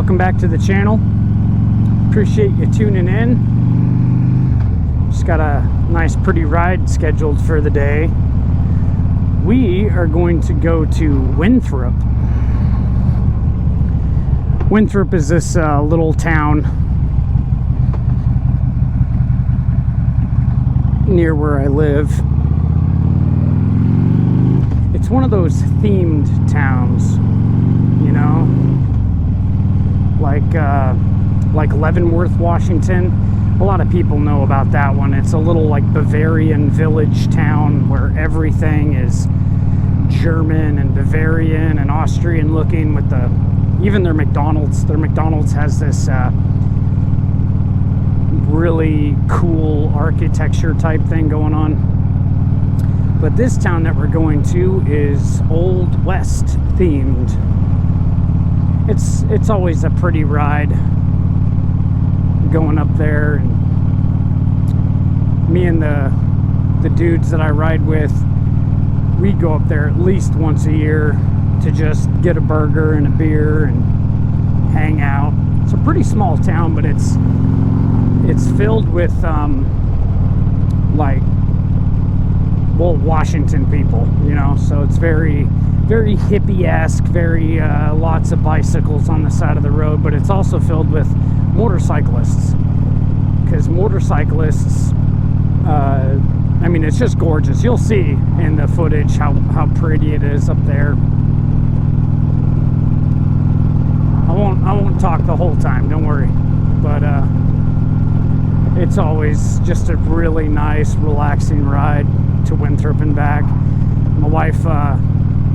welcome back to the channel. Appreciate you tuning in. Just got a nice pretty ride scheduled for the day. We are going to go to Winthrop. Winthrop is this little town near where I live. It's one of those themed towns, you know, like Leavenworth, Washington. A lot of people know about that one. It's a little like Bavarian village town where everything is German and Bavarian and Austrian looking, with even their McDonald's. Their McDonald's has this really cool architecture type thing going on. But this town that we're going to is Old West themed. It's always a pretty ride going up there, and me and the dudes that I ride with, we go up there at least once a year to just get a burger and a beer and hang out. It's a pretty small town, but it's filled with Washington people, you know, so it's very hippie-esque, very lots of bicycles on the side of the road, but it's also filled with motorcyclists, because motorcyclists, I mean, it's just gorgeous. You'll see in the footage how pretty it is up there. I won't talk the whole time, don't worry, but it's always just a really nice, relaxing ride to Winthrop and back. My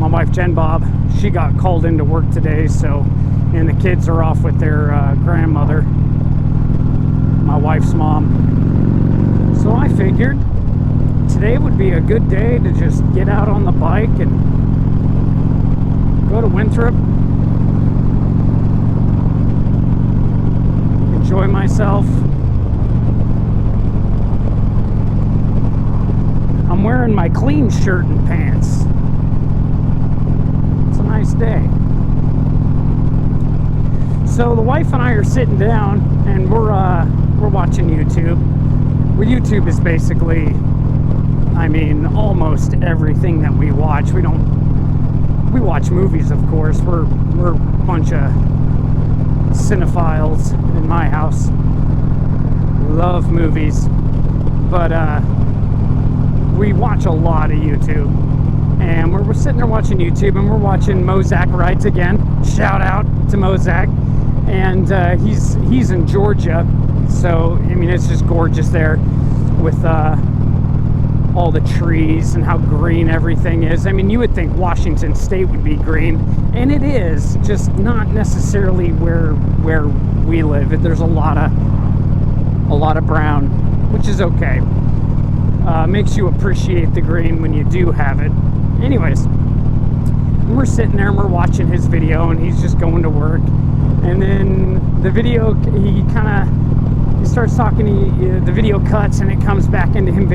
wife Jen Bob, she got called into work today, so, and the kids are off with their grandmother, my wife's mom. So I figured today would be a good day to just get out on the bike and go to Winthrop, enjoy myself. I'm wearing my clean shirt and pants. It's a nice day. So the wife and I are sitting down and we're watching YouTube. Well, YouTube is basically, I mean, almost everything that we watch. We watch movies, of course. We're a bunch of cinephiles in my house. Love movies. But we watch a lot of YouTube, and we're sitting there watching YouTube, and we're watching Mozak Rides Again. Shout out to Mozak. And he's in Georgia, so I mean, it's just gorgeous there with all the trees and how green everything is. I mean, you would think Washington State would be green, and it is, just not necessarily where we live. There's a lot of brown, which is okay. Makes you appreciate the green when you do have it. Anyways, we're sitting there and we're watching his video, and he's just going to work. And then the video, he starts talking, the video cuts, and it comes back into him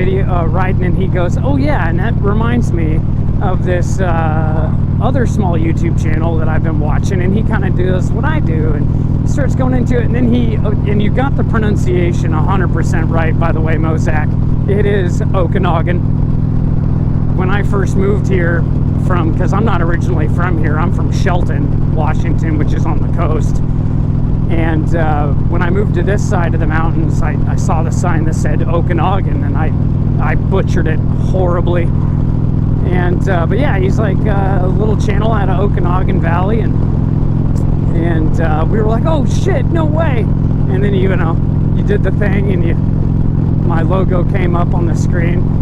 riding, and he goes, oh yeah, and that reminds me of this other small YouTube channel that I've been watching, and he kind of does what I do, and starts going into it, and then and you got the pronunciation 100% right, by the way, Mozak. It is Okanagan. When I first moved here because I'm not originally from here, I'm from Shelton, Washington, which is on the coast. And when I moved to this side of the mountains, I saw the sign that said Okanagan, and I butchered it horribly. And but yeah, he's like a little channel out of Okanagan Valley, and we were like, oh shit, no way. And then you did the thing, and my logo came up on the screen.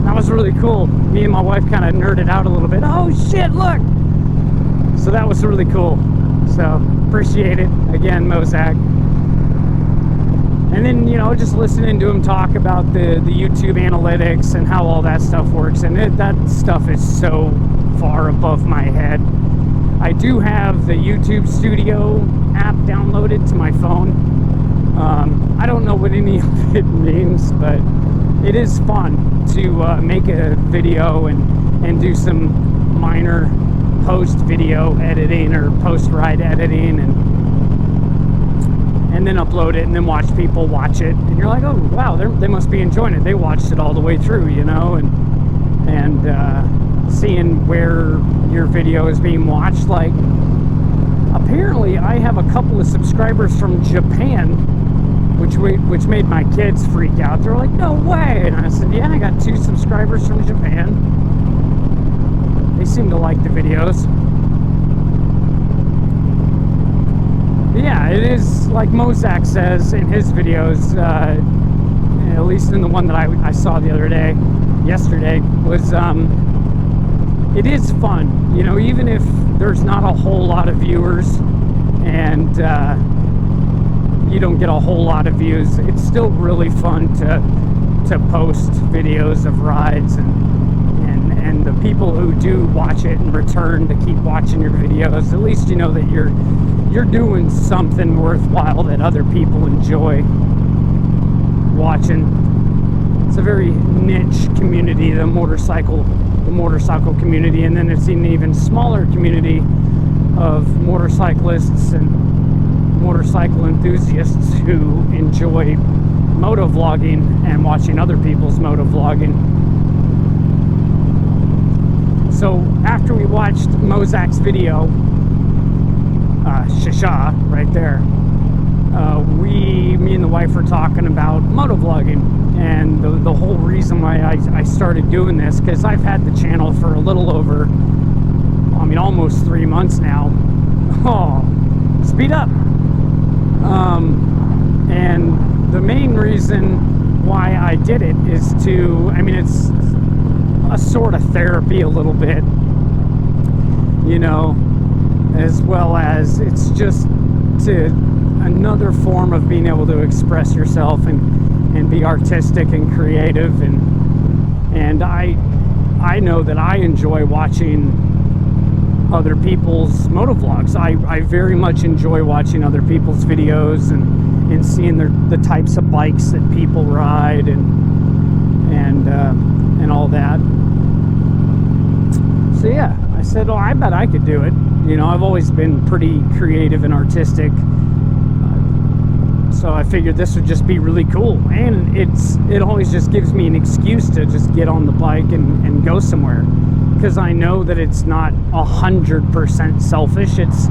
That was really cool. Me and my wife kind of nerded out a little bit. Oh shit, look! So that was really cool. So appreciate it again, Mozak. And then, just listening to him talk about the YouTube analytics and how all that stuff works. And that stuff is so far above my head. I do have the YouTube Studio app downloaded to my phone. I don't know what any of it means, but it is fun to make a video and do some minor post-video editing or post-ride editing, and and then upload it and then watch people watch it, and you're like, oh wow, they must be enjoying it. They watched it all the way through, you know, and seeing where your video is being watched. Like, apparently I have a couple of subscribers from Japan, which made my kids freak out. They're like, no way. And I said, yeah, I got 2 subscribers from Japan. They seem to like the videos. But yeah, it is like Mozak says in his videos, at least in the one that I saw the other day, yesterday, was it is fun, you know, even if there's not a whole lot of viewers and you don't get a whole lot of views, it's still really fun to post videos of rides, and the people who do watch it and return to keep watching your videos, at least you know that you're doing something worthwhile that other people enjoy watching. It's a very niche community, the motorcycle community, and then it's an even smaller community of motorcyclists and motorcycle enthusiasts who enjoy motovlogging and watching other people's motovlogging. So after we watched Mozak's video, Shasha, right there, me and the wife were talking about motovlogging, and the whole reason why I started doing this, because I've had the channel for a little over, I mean, almost 3 months now. Oh, speed up. And the main reason why I did it is to, I mean, it's a sort of therapy a little bit, you know, as well as it's just another form of being able to express yourself and be artistic and creative, and I know that I enjoy watching other people's motovlogs. I very much enjoy watching other people's videos and seeing the types of bikes that people ride and all that. So yeah, I said, oh, I bet I could do it. You know, I've always been pretty creative and artistic, so I figured this would just be really cool, and it always just gives me an excuse to just get on the bike and go somewhere, because I know that it's not 100% selfish. It's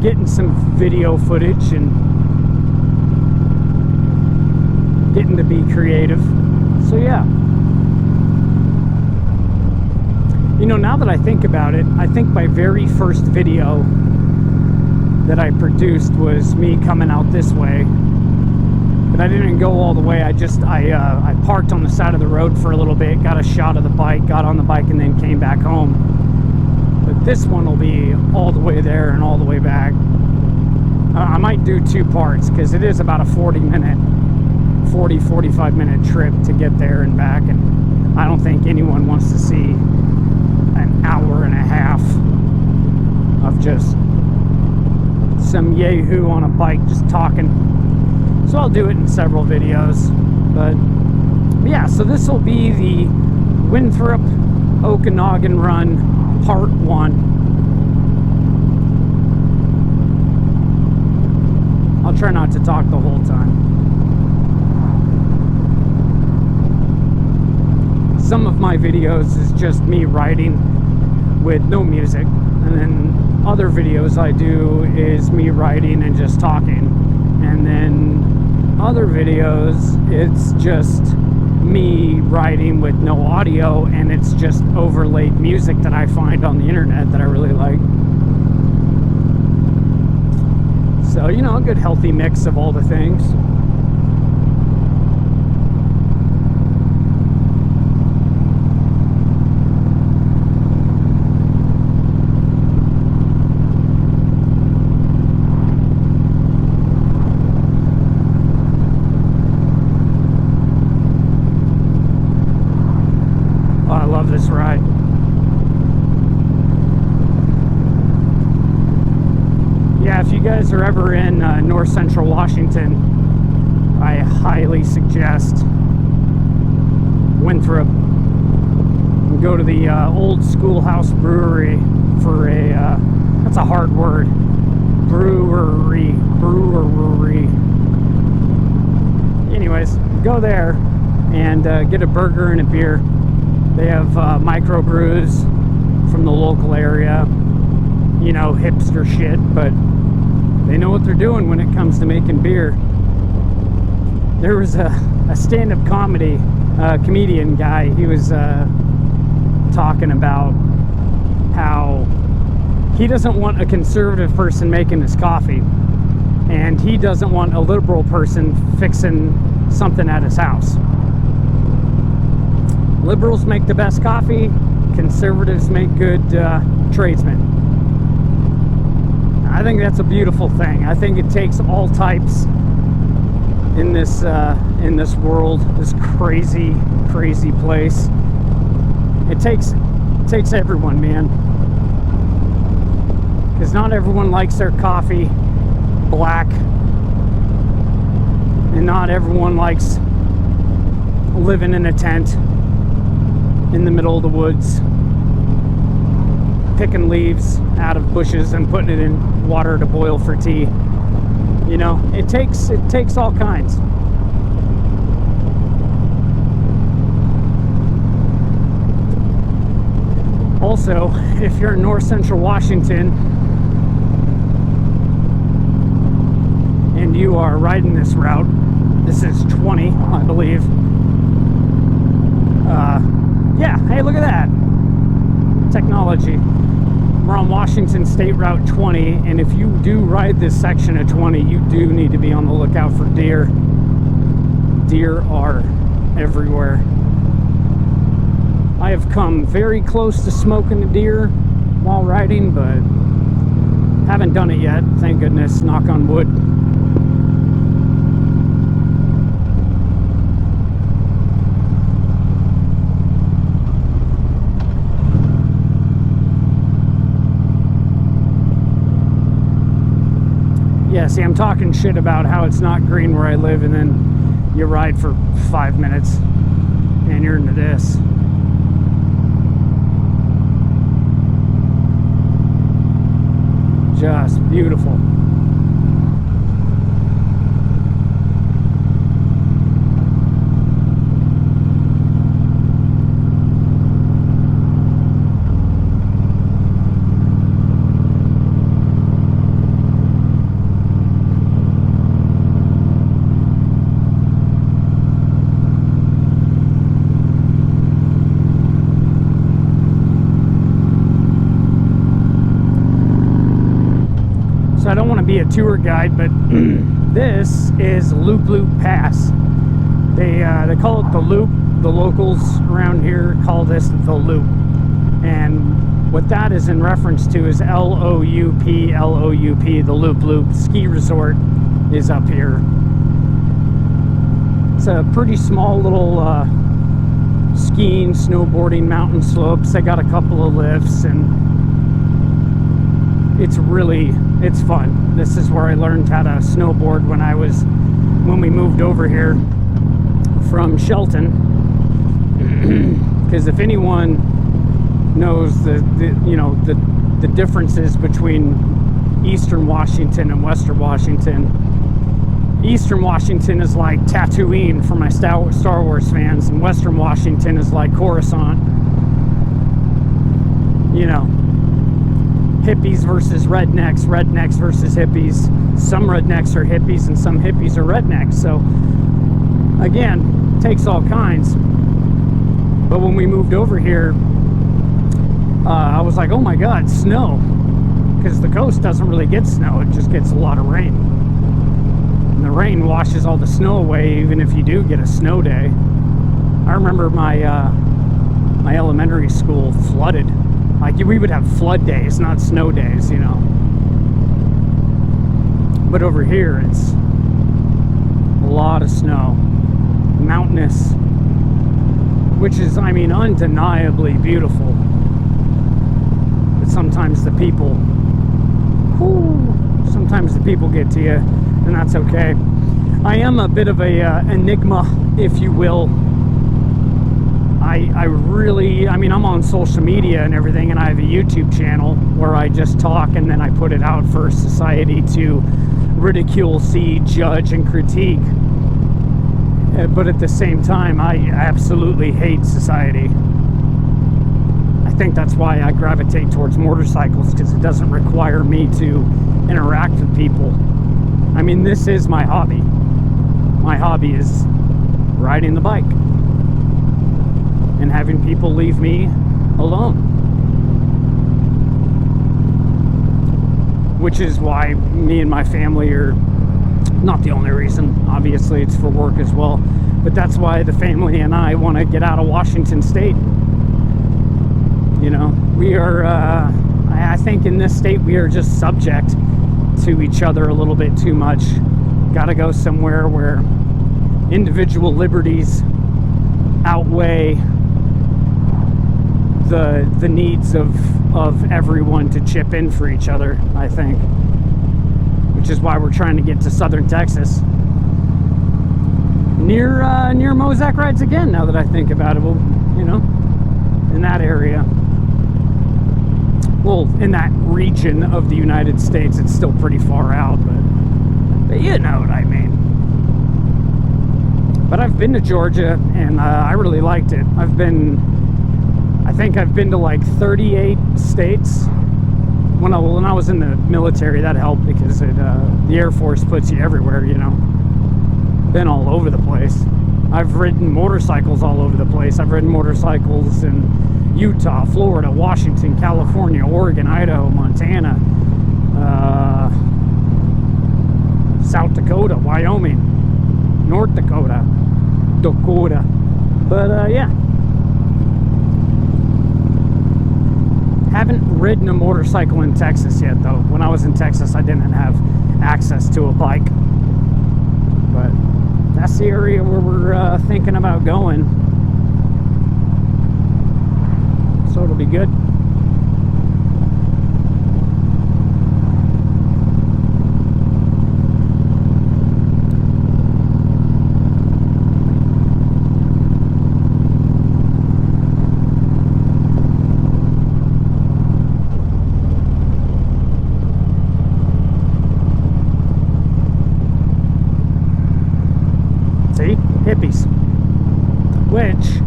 getting some video footage and getting to be creative. So yeah, you know, now that I think about it, I think my very first video that I produced was me coming out this way, but I didn't go all the way. I parked on the side of the road for a little bit, got a shot of the bike, got on the bike, and then came back home. But this one will be all the way there and all the way back. I might do 2 parts, because it is about a 45 minute trip to get there and back, and I don't think anyone wants to see an hour and a half of just some yahoo on a bike just talking. So I'll do it in several videos. But yeah, so this will be the Winthrop Okanagan Run Part 1. I'll try not to talk the whole time. Some of my videos is just me riding with no music, and then other videos I do is me riding and just talking, and then other videos it's just me riding with no audio, and it's just overlaid music that I find on the internet that I really like. So, you know, a good healthy mix of all the things. This ride. Yeah, if you guys are ever in north central Washington, I highly suggest Winthrop. Go to the Old Schoolhouse Brewery for a that's a hard word, brewery anyways, go there and get a burger and a beer. They have microbrews from the local area, you know, hipster shit, but they know what they're doing when it comes to making beer. There was a stand-up comedian guy. He was talking about how he doesn't want a conservative person making his coffee, and he doesn't want a liberal person fixing something at his house. Liberals make the best coffee, conservatives make good tradesmen. I think that's a beautiful thing. I think it takes all types in this world, this crazy place. It takes everyone, man, because not everyone likes their coffee black, and not everyone likes living in a tent in the middle of the woods, picking leaves out of bushes and putting it in water to boil for tea. You know, it takes all kinds. Also, if you're in north central Washington and you are riding this route, this is 20, I believe. Yeah, hey, look at that technology. We're on Washington State Route 20, and if you do ride this section of 20, you do need to be on the lookout for deer. Deer are everywhere. I have come very close to smoking a deer while riding, but haven't done it yet, thank goodness, knock on wood. Yeah, see, I'm talking shit about how it's not green where I live, and then you ride for 5 minutes and you're into this. Just beautiful. I don't want to be a tour guide, but this is Loop Pass. They call it the Loop. The locals around here call this the Loop, and what that is in reference to is L-O-U-P, the Loop ski resort is up here. It's a pretty small little skiing, snowboarding mountain slopes. They got a couple of lifts, and it's fun. This is where I learned how to snowboard when we moved over here from Shelton. Because if anyone knows the differences between Eastern Washington and Western Washington, Eastern Washington is like Tatooine for my Star Wars fans, and Western Washington is like Coruscant. You know, hippies versus rednecks versus hippies. Some rednecks are hippies and some hippies are rednecks. So again, it takes all kinds. But when we moved over here, I was like, oh my god, snow. Because the coast doesn't really get snow, it just gets a lot of rain. And the rain washes all the snow away, even if you do get a snow day. I remember my elementary school flooded. Like, we would have flood days, not snow days, you know. But over here, it's a lot of snow. Mountainous. Which is, I mean, undeniably beautiful. But sometimes the people get to you, and that's okay. I am a bit of a enigma, if you will. I'm on social media and everything, and I have a YouTube channel where I just talk and then I put it out for society to ridicule, see, judge, and critique. but at the same time, I absolutely hate society. I think that's why I gravitate towards motorcycles, because it doesn't require me to interact with people. I mean, this is my hobby. My hobby is riding the bike and having people leave me alone. Which is why me and my family are not the only reason. Obviously, it's for work as well. But that's why the family and I want to get out of Washington State. You know, we are, I think in this state, we are just subject to each other a little bit too much. Gotta go somewhere where individual liberties outweigh the needs of everyone to chip in for each other, I think. Which is why we're trying to get to southern Texas. Near Mozak rides again, now that I think about it. Well, you know, in that area. Well, in that region of the United States, it's still pretty far out, but you know what I mean. But I've been to Georgia, and I really liked it. I think I've been to like 38 states. When I was in the military, that helped, because the Air Force puts you everywhere, you know. Been all over the place. I've ridden motorcycles all over the place. I've ridden motorcycles in Utah, Florida, Washington, California, Oregon, Idaho, Montana, South Dakota, Wyoming, North Dakota. But yeah. Haven't ridden a motorcycle in Texas yet, though. When I was in Texas, I didn't have access to a bike. But that's the area where we're thinking about going. So it'll be good. Hippies, which,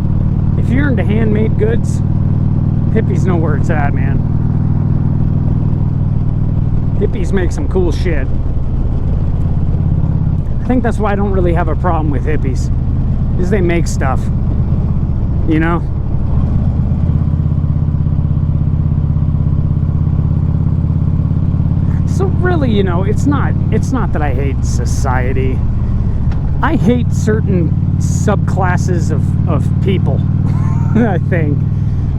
if you're into handmade goods, hippies know where it's at, man. Hippies make some cool shit. I think that's why I don't really have a problem with hippies, is they make stuff, you know. So really, you know, it's not that I hate society. I hate certain subclasses of people. I think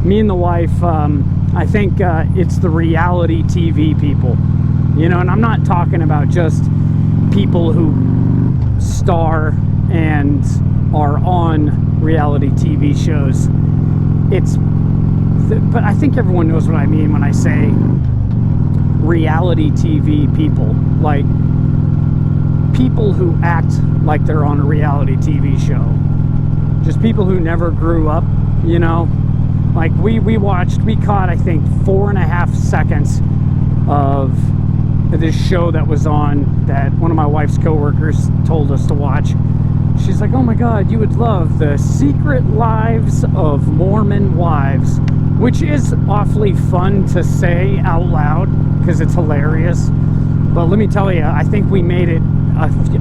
me and the wife, I think it's the reality TV people, you know. And I'm not talking about just people who star and are on reality TV shows. But I think everyone knows what I mean when I say reality TV people, like people who act like they're on a reality TV show. Just people who never grew up, you know. Like we caught, I think, 4.5 seconds of this show that was on, that one of my wife's coworkers told us to watch. She's like, oh my God, you would love The Secret Lives of Mormon Wives, which is awfully fun to say out loud because it's hilarious. But let me tell you, I think we made it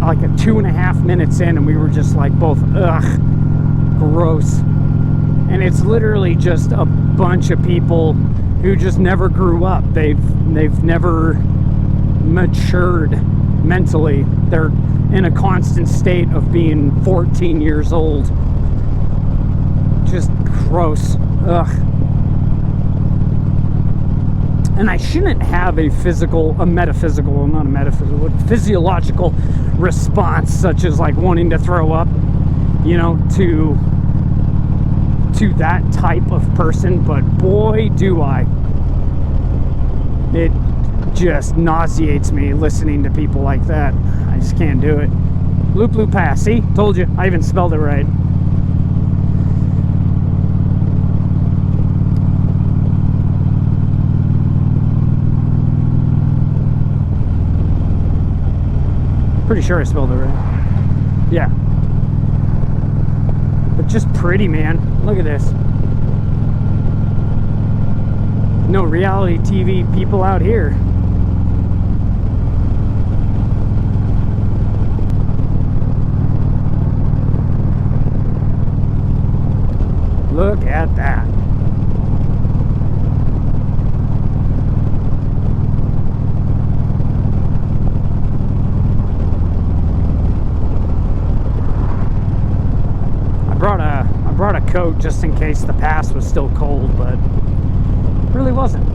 like 2.5 minutes in, and we were just like both, ugh, gross. And it's literally just a bunch of people who just never grew up. They've never matured mentally. They're in a constant state of being 14 years old. Just gross. Ugh. And I shouldn't have a physiological response, such as like wanting to throw up, you know, to that type of person. But boy, do I. It just nauseates me listening to people like that. I just can't do it. Loop Loop Pass. See? Told you. I even spelled it right. Pretty sure I spelled it right. Yeah. just pretty, man. Look at this. No reality TV people out here. Look at that. I brought a coat just in case the pass was still cold, but it really wasn't.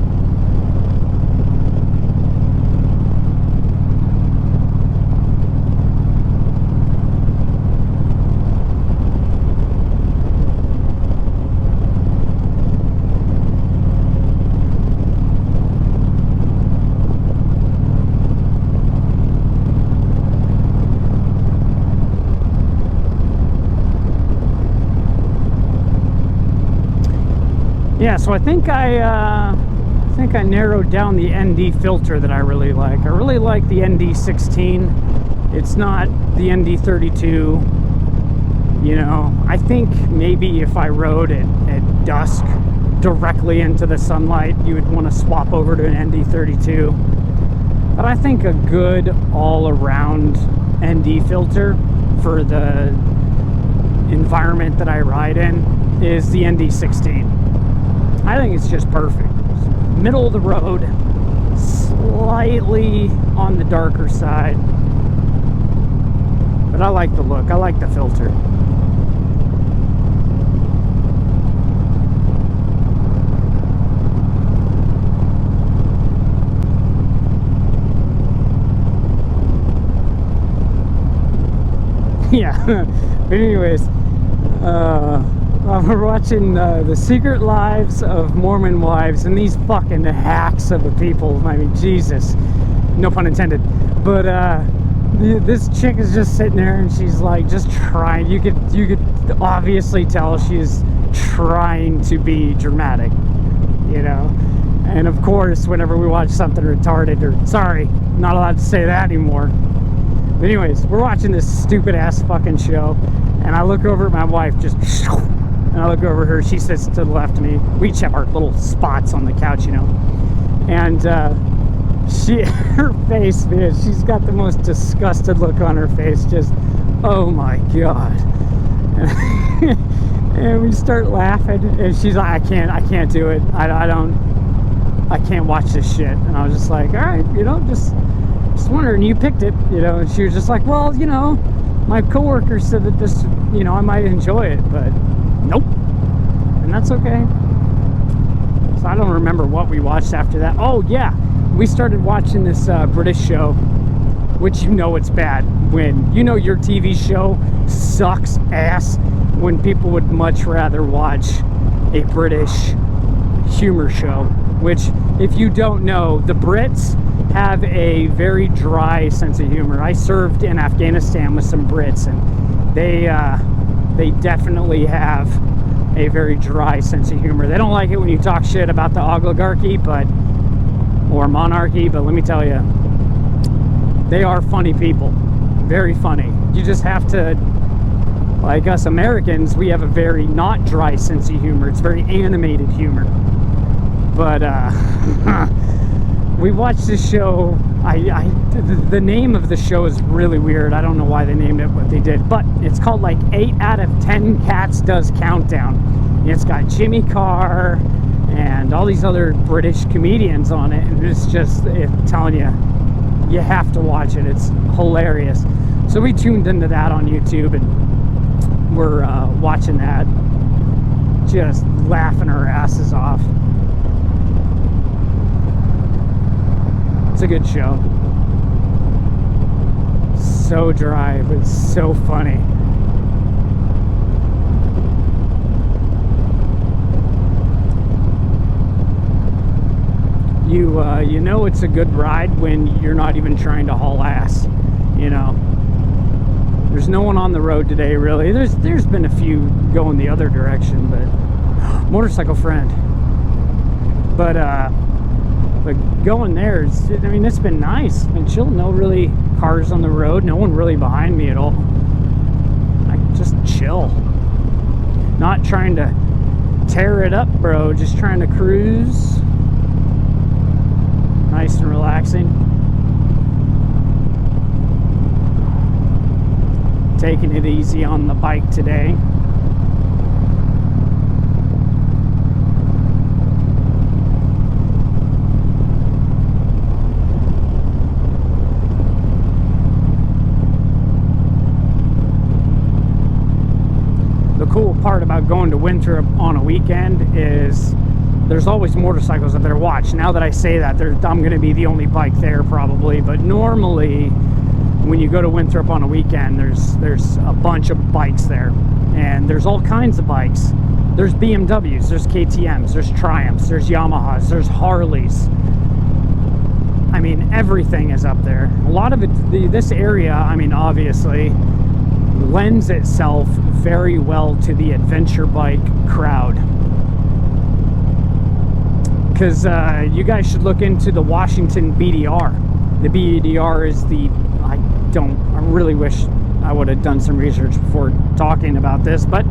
Yeah, so I think I narrowed down the ND filter that I really like. I really like the ND16. It's not the ND32. You know, I think maybe if I rode it at dusk directly into the sunlight, you would want to swap over to an ND32. But I think a good all-around ND filter for the environment that I ride in is the ND16. I think it's just perfect. Middle of the road, slightly on the darker side. But I like the look. I like the filter. Yeah. But anyways, we're watching The Secret Lives of Mormon Wives, and these fucking hacks of the people. I mean, Jesus, no pun intended. But this chick is just sitting there, and she's like just trying. You could obviously tell she's trying to be dramatic, you know. And of course, whenever we watch something retarded, or sorry, not allowed to say that anymore. But anyways, we're watching this stupid ass fucking show, and I look over at my wife, just. And I look over at her, she sits to the left of me. We each have our little spots on the couch, you know. And her face, man, she's got the most disgusted look on her face. Just, oh my God. And we start laughing, and she's like, I can't do it. I can't watch this shit. And I was just like, all right, you know, just wondering, you picked it, you know. And she was just like, well, you know, my coworker said that this, you know, I might enjoy it, but nope. And that's okay. So I don't remember what we watched after that. Oh yeah, we started watching this British show, which, you know, it's bad when, you know, your TV show sucks ass, when people would much rather watch a British humor show. Which, if you don't know, the Brits have a very dry sense of humor. I served in Afghanistan with some Brits, and they definitely have a very dry sense of humor. They don't like it when you talk shit about the oligarchy, or monarchy, but let me tell you, they are funny people. Very funny. You just have to, like us Americans, we have a very not dry sense of humor. It's very animated humor. But we watched this show. The name of the show is really weird. I don't know why they named it what they did, but it's called like 8 out of 10 Cats Does Countdown. And it's got Jimmy Carr and all these other British comedians on it, and it's just, I'm telling you, you have to watch it. It's hilarious. So we tuned into that on YouTube, and we're watching that, just laughing our asses off. It's a good show. So dry, but it's so funny. You know it's a good ride when you're not even trying to haul ass, you know. There's no one on the road today, really. There's been a few going the other direction, but motorcycle friend. But going there, I mean, it's been nice. Been chill. No really cars on the road. No one really behind me at all. I just chill. Not trying to tear it up, bro. Just trying to cruise. Nice and relaxing. Taking it easy on the bike today. The cool part about going to Winthrop on a weekend is there's always motorcycles up there. Watch, now that I say that, I'm going to be the only bike there probably, but normally when you go to Winthrop on a weekend, there's a bunch of bikes there, and there's all kinds of bikes. There's BMWs, there's KTMs, there's Triumphs, there's Yamahas, there's Harleys. I mean, everything is up there. A lot of it, this area, I mean, obviously lends itself very well to the adventure bike crowd. Because you guys should look into the Washington BDR. The BDR is the, I really wish I would have done some research before talking about this, but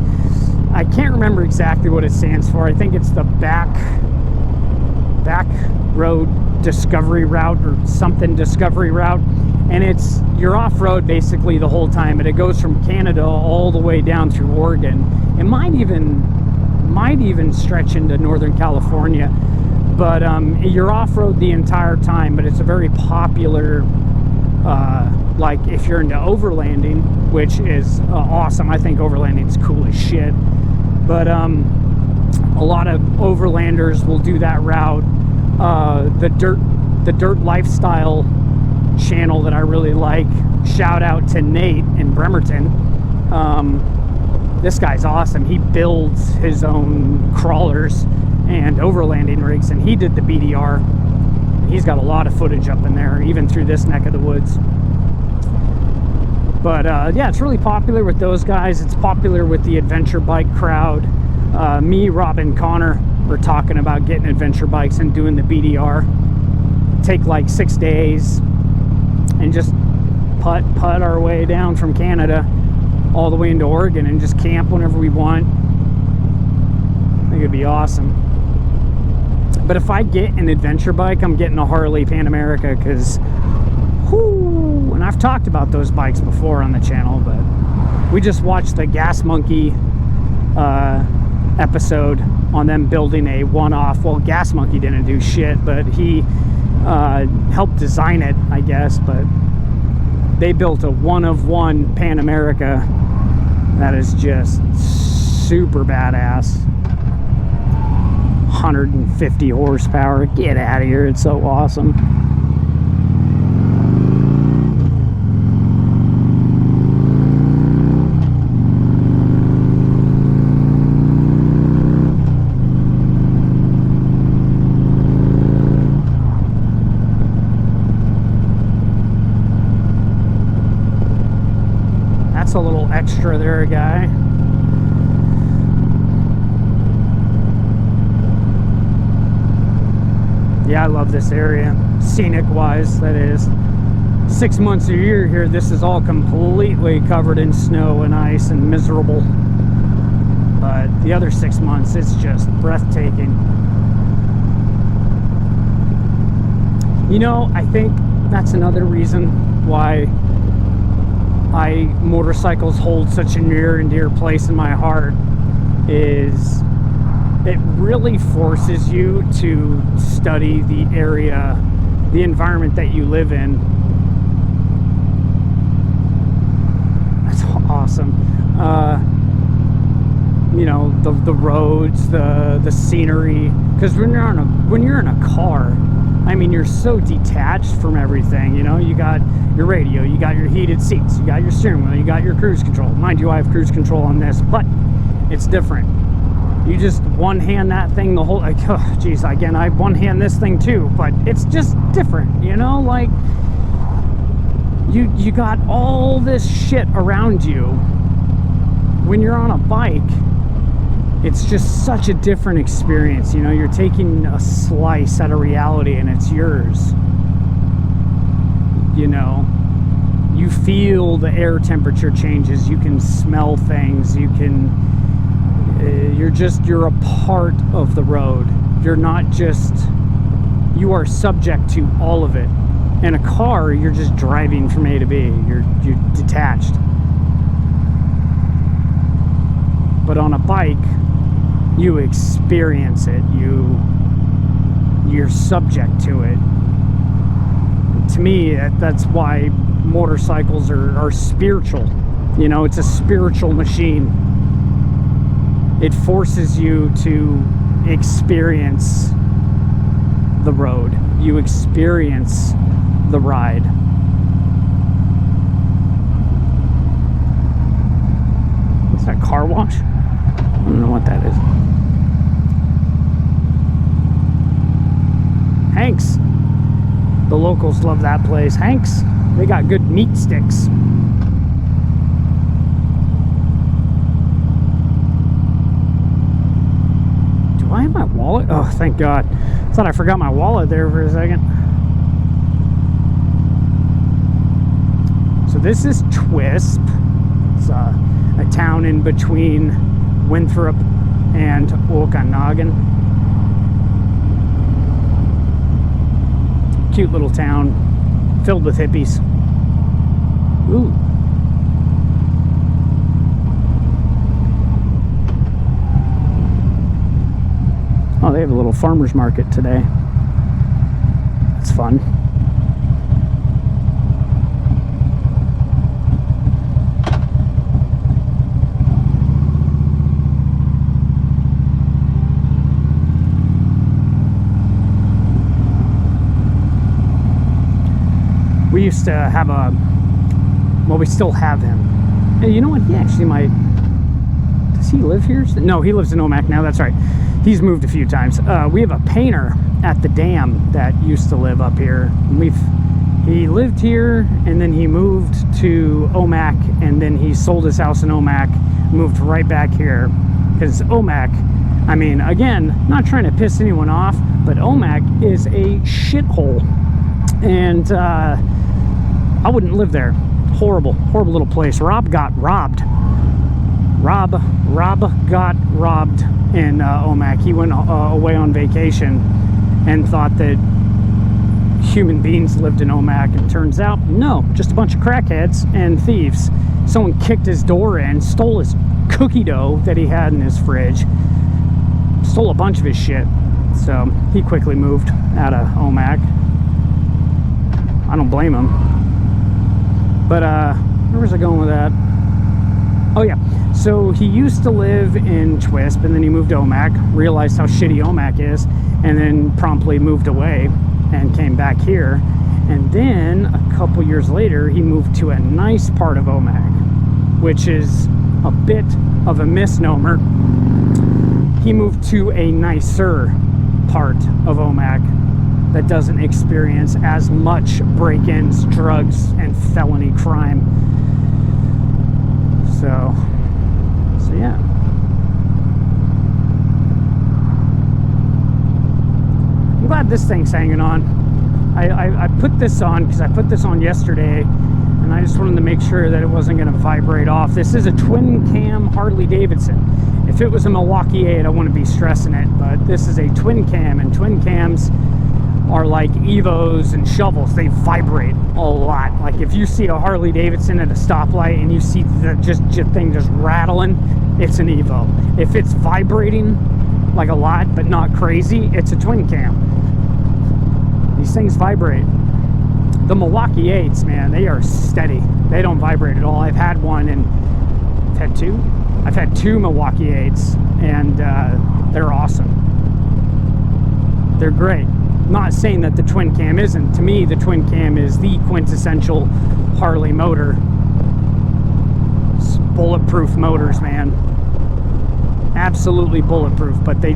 I can't remember exactly what it stands for. I think it's the back road discovery route or something discovery route, and you're off-road basically the whole time, and it goes from Canada all the way down through Oregon. It might even stretch into Northern California, but you're off-road the entire time. But it's a very popular, like if you're into overlanding, which is awesome. I think overlanding is cool as shit, but a lot of overlanders will do that route. The dirt lifestyle channel that I really like, shout out to Nate in Bremerton. This guy's awesome. He builds his own crawlers and overlanding rigs, and he did the BDR. He's got a lot of footage up in there, even through this neck of the woods. But yeah, it's really popular with those guys. It's popular with the adventure bike crowd. Me, Rob, and Connor were talking about getting adventure bikes and doing the BDR. Take like 6 days and just putt our way down from Canada all the way into Oregon and just camp whenever we want. I think it'd be awesome. But if I get an adventure bike, I'm getting a Harley Pan America, because and I've talked about those bikes before on the channel, but we just watched the Gas Monkey episode on them building a one-off. Well, Gas Monkey didn't do shit, but he helped design it, I guess. But they built a one-of-one Pan America that is just super badass. 150 horsepower. Get out of here, it's so awesome. That's a little extra there, guy. Yeah, I love this area, scenic wise, that is. 6 months a year here, this is all completely covered in snow and ice and miserable. But the other 6 months, it's just breathtaking. You know, I think that's another reason why motorcycles hold such a near and dear place in my heart, is it really forces you to study the area, the environment that you live in. That's awesome. You know, the roads, the scenery. Because when you're in a car, I mean, you're so detached from everything. You know, you got your radio, you got your heated seats, you got your steering wheel, you got your cruise control. Mind you, I have cruise control on this, but it's different. You just one hand that thing the whole, like, oh, geez, again, I one hand this thing too, but it's just different, you know, like, you got all this shit around you. When you're on a bike, it's just such a different experience, you know, you're taking a slice at a reality and it's yours. You know, you feel the air temperature changes, you can smell things, you can, you're a part of the road. You're not just, you are subject to all of it. In a car, you're just driving from A to B. You're detached. But on a bike, you experience it. You're subject to it. And to me, that's why motorcycles are spiritual. You know, it's a spiritual machine. It forces you to experience the road. You experience the ride. Is that a car wash? I don't know what that is. Hank's. The locals love that place. Hank's, they got good meat sticks. Do I have my wallet? Oh, thank God. Thought I forgot my wallet there for a second. So this is Twisp. It's a town in between Winthrop and Okanagan. Cute little town filled with hippies. Ooh. Oh, they have a little farmer's market today. That's fun. We used to have well, we still have him. Hey, you know what? He actually might, does he live here? No, he lives in Omak now. That's right. He's moved a few times. We have a painter at the dam that used to live up here. He lived here, and then he moved to Omak, and then he sold his house in Omak, moved right back here. Because Omak, I mean, again, not trying to piss anyone off, but Omak is a shithole. And I wouldn't live there. Horrible, horrible little place. Rob got robbed. Rob got robbed in Omak. He went away on vacation and thought that human beings lived in Omak, and turns out, no, just a bunch of crackheads and thieves. Someone kicked his door in, stole his cookie dough that he had in his fridge, stole a bunch of his shit. So he quickly moved out of Omak. I don't blame him. But where was I going with that? Oh yeah, so he used to live in Twisp, and then he moved to Omak, realized how shitty Omak is, and then promptly moved away and came back here. And then a couple years later, he moved to a nice part of Omak, which is a bit of a misnomer. He moved to a nicer part of Omak that doesn't experience as much break-ins, drugs, and felony crime. So yeah. I'm glad this thing's hanging on. I put this on because I put this on yesterday, and I just wanted to make sure that it wasn't going to vibrate off. This is a twin cam Harley Davidson. If it was a Milwaukee 8, I wouldn't be stressing it, but this is a twin cam, and twin cams are like Evos and shovels. They vibrate a lot. Like if you see a Harley Davidson at a stoplight and you see the thing just rattling, it's an Evo. If it's vibrating like a lot but not crazy, it's a twin cam. These things vibrate. The Milwaukee 8s, man, they are steady. They don't vibrate at all. I've had one, and I've had two Milwaukee 8s, and they're awesome. They're great. I'm not saying that the twin cam isn't. To me, the twin cam is the quintessential Harley motor. It's bulletproof motors, man. Absolutely bulletproof, but they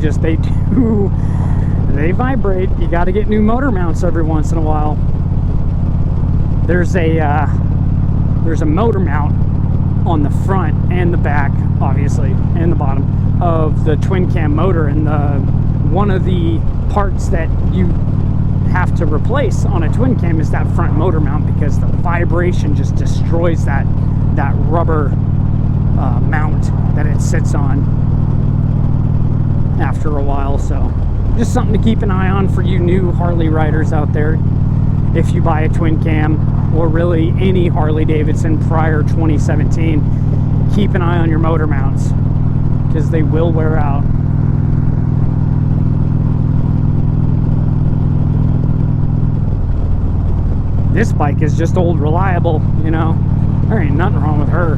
vibrate. You got to get new motor mounts every once in a while. There's a motor mount on the front and the back, obviously, and the bottom of the twin cam motor, and one of the parts that you have to replace on a twin cam is that front motor mount, because the vibration just destroys that rubber mount that it sits on. after a while. So just something to keep an eye on for you new Harley riders out there. If you buy a twin cam, or really any Harley Davidson prior 2017, keep an eye on your motor mounts, because they will wear out. This bike is just old reliable, you know. There ain't nothing wrong with her.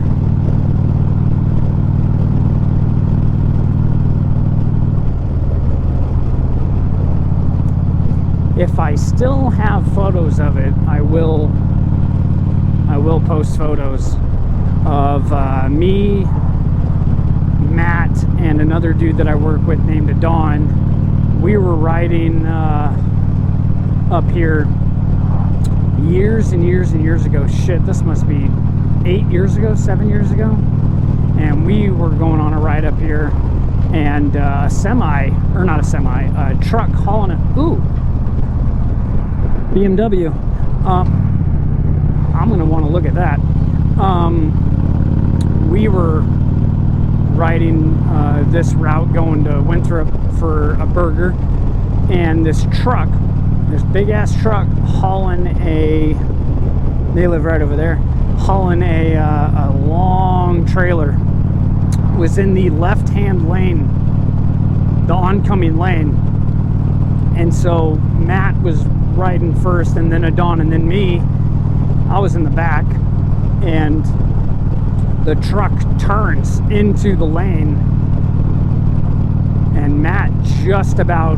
If I still have photos of it, I will post photos of me, Matt, and another dude that I work with named Don. We were riding up here years and years and years ago. Shit, this must be 8 years ago, 7 years ago. And we were going on a ride up here, and a truck hauling it. Ooh, BMW. I'm gonna want to look at that. We were riding this route going to Winthrop for a burger, and this truck, this big ass truck hauling a, they live right over there, hauling a long trailer, was in the left hand lane, the oncoming lane. And so Matt was riding first, and then Adon, and then me. I was in the back, and the truck turns into the lane, and Matt just about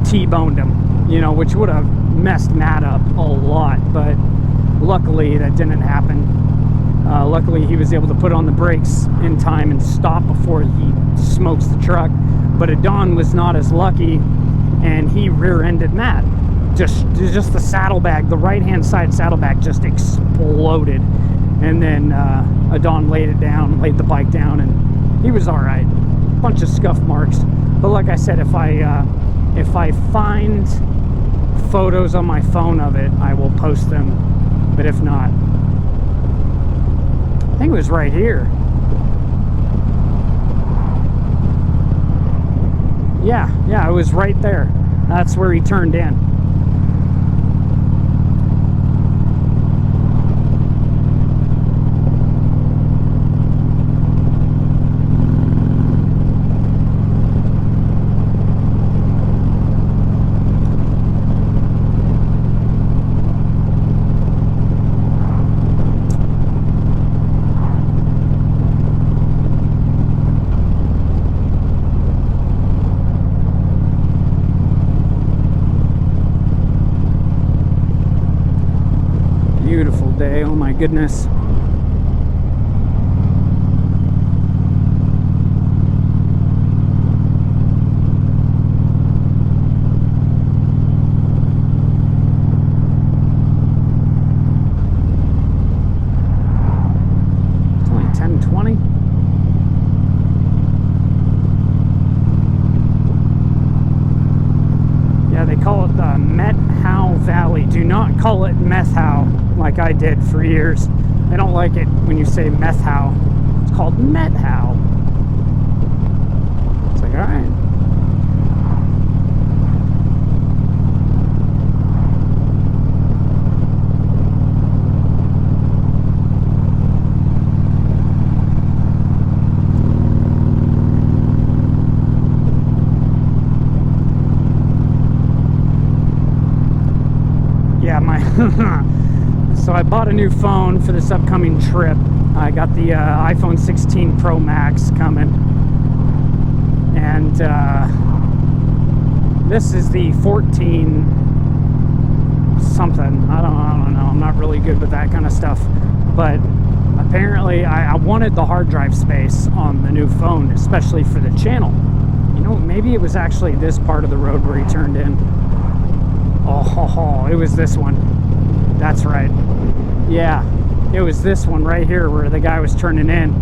T-boned him, you know, which would have messed Matt up a lot, but luckily that didn't happen. Luckily he was able to put on the brakes in time and stop before he smokes the truck. But Adon was not as lucky, and he rear-ended Matt. Just the saddlebag, the right-hand side saddlebag just exploded. And then Adon laid the bike down, and he was all right. Bunch of scuff marks. But like I said, if I find photos on my phone of it, I will post them. But if not, I think it was right here. Yeah, it was right there. That's where he turned in. Beautiful day, oh my goodness. It's only 10:20. Yeah, they call it the Methow Valley. Do not call it Methow like I did for years. I don't like it when you say Methow. It's called Methow. It's like, all right. Yeah, my so I bought a new phone for this upcoming trip. I got the iPhone 16 Pro Max coming, and this is the 14 something. I don't know. I'm not really good with that kind of stuff, but apparently I wanted the hard drive space on the new phone, especially for the channel. You know, maybe it was actually this part of the road where he turned in. Oh, it was this one. That's right. Yeah, it was this one right here where the guy was turning in,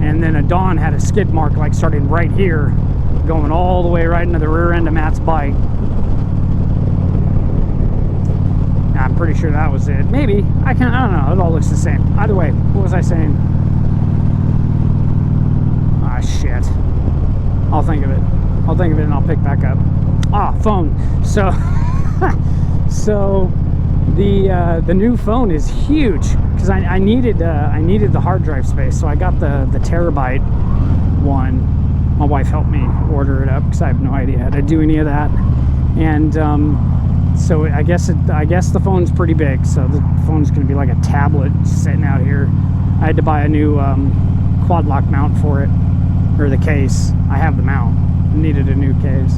and then Adon had a skid mark like starting right here, going all the way right into the rear end of Matt's bike. I'm pretty sure that was it. Maybe. I don't know. It all looks the same. Either way, what was I saying? Ah, shit. I'll think of it. I'll think of it and I'll pick back up. Ah, phone. So, so the new phone is huge because I needed the hard drive space. So I got the terabyte one. My wife helped me order it up because I have no idea how to do any of that. And so I guess the phone's pretty big. So the phone's going to be like a tablet sitting out here. I had to buy a new quad lock mount for it, or the case. I have the mount. Needed a new case.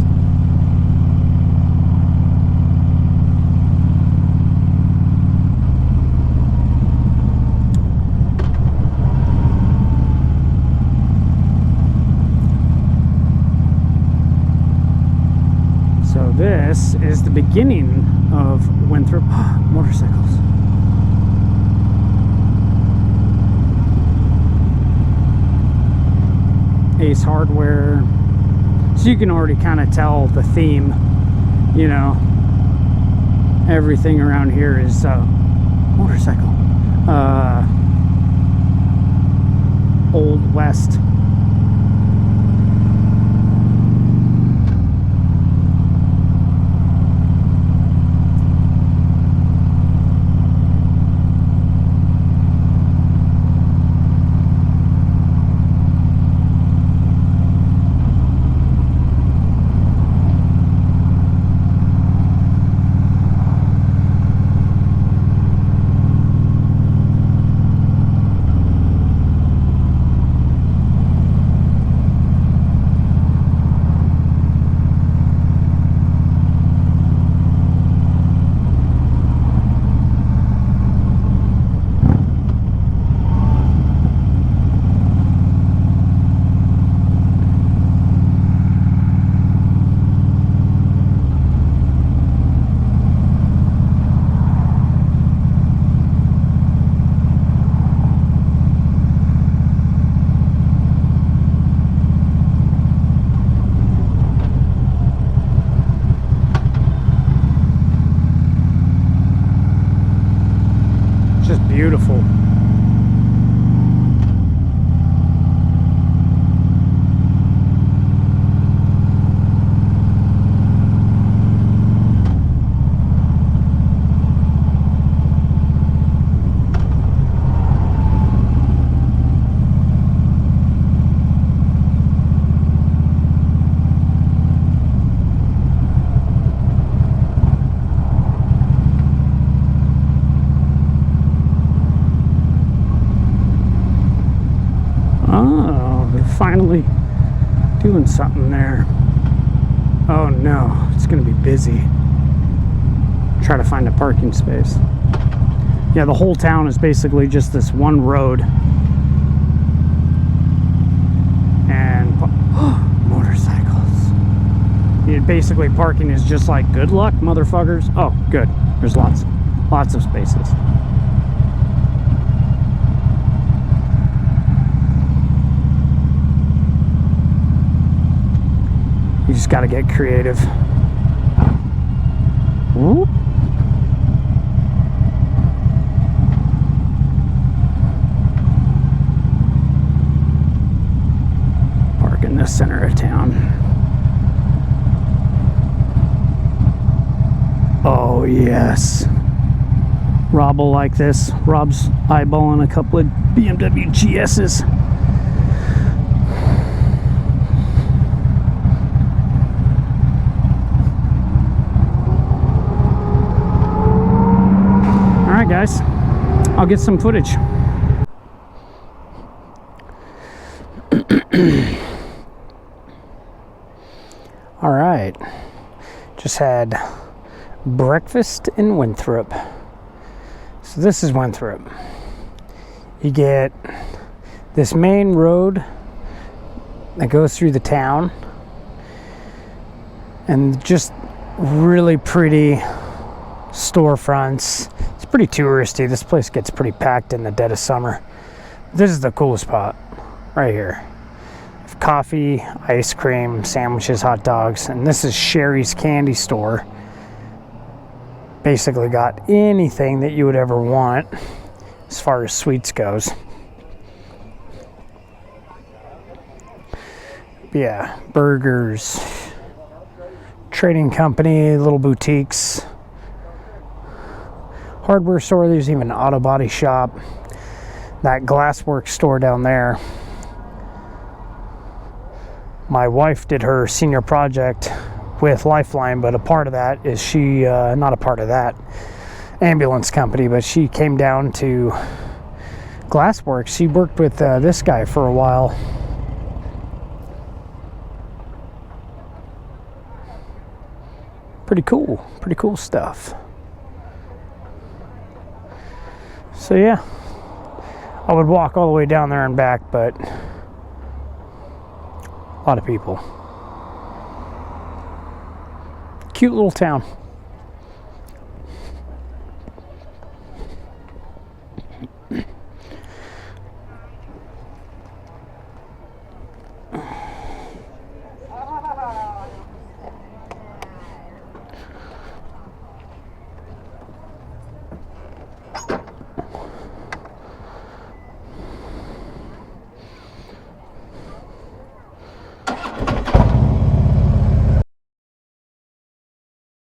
So this is the beginning of Winthrop. Motorcycles. Ace Hardware. So you can already kind of tell the theme, you know. Everything around here is motorcycle. Old West. Beautiful. Finally doing something there. Oh no, it's gonna be busy. Try to find a parking space. Yeah, the whole town is basically just this one road. And motorcycles. Yeah, basically parking is just like, good luck, motherfuckers. Oh, good. There's lots of spaces. You just got to get creative. Whoop. Park in the center of town. Oh, yes. Rob will like this. Rob's eyeballing a couple of BMW GS's. Alright guys, I'll get some footage. Alright, just had breakfast in Winthrop. So this is Winthrop. You get this main road that goes through the town and just really pretty storefronts. It's pretty touristy. This place gets pretty packed in the dead of summer. This is the coolest spot right here. Coffee, ice cream, sandwiches, hot dogs, and this is Sherry's Candy Store. Basically got anything that you would ever want as far as sweets goes. Yeah, burgers, trading company, little boutiques, hardware store. There's even an auto body shop. That glasswork store down there. My wife did her senior project with Lifeline, but a part of that is she, not a part of that ambulance company, but she came down to glasswork. She worked with this guy for a while. Pretty cool stuff. So yeah, I would walk all the way down there and back, but a lot of people. Cute little town.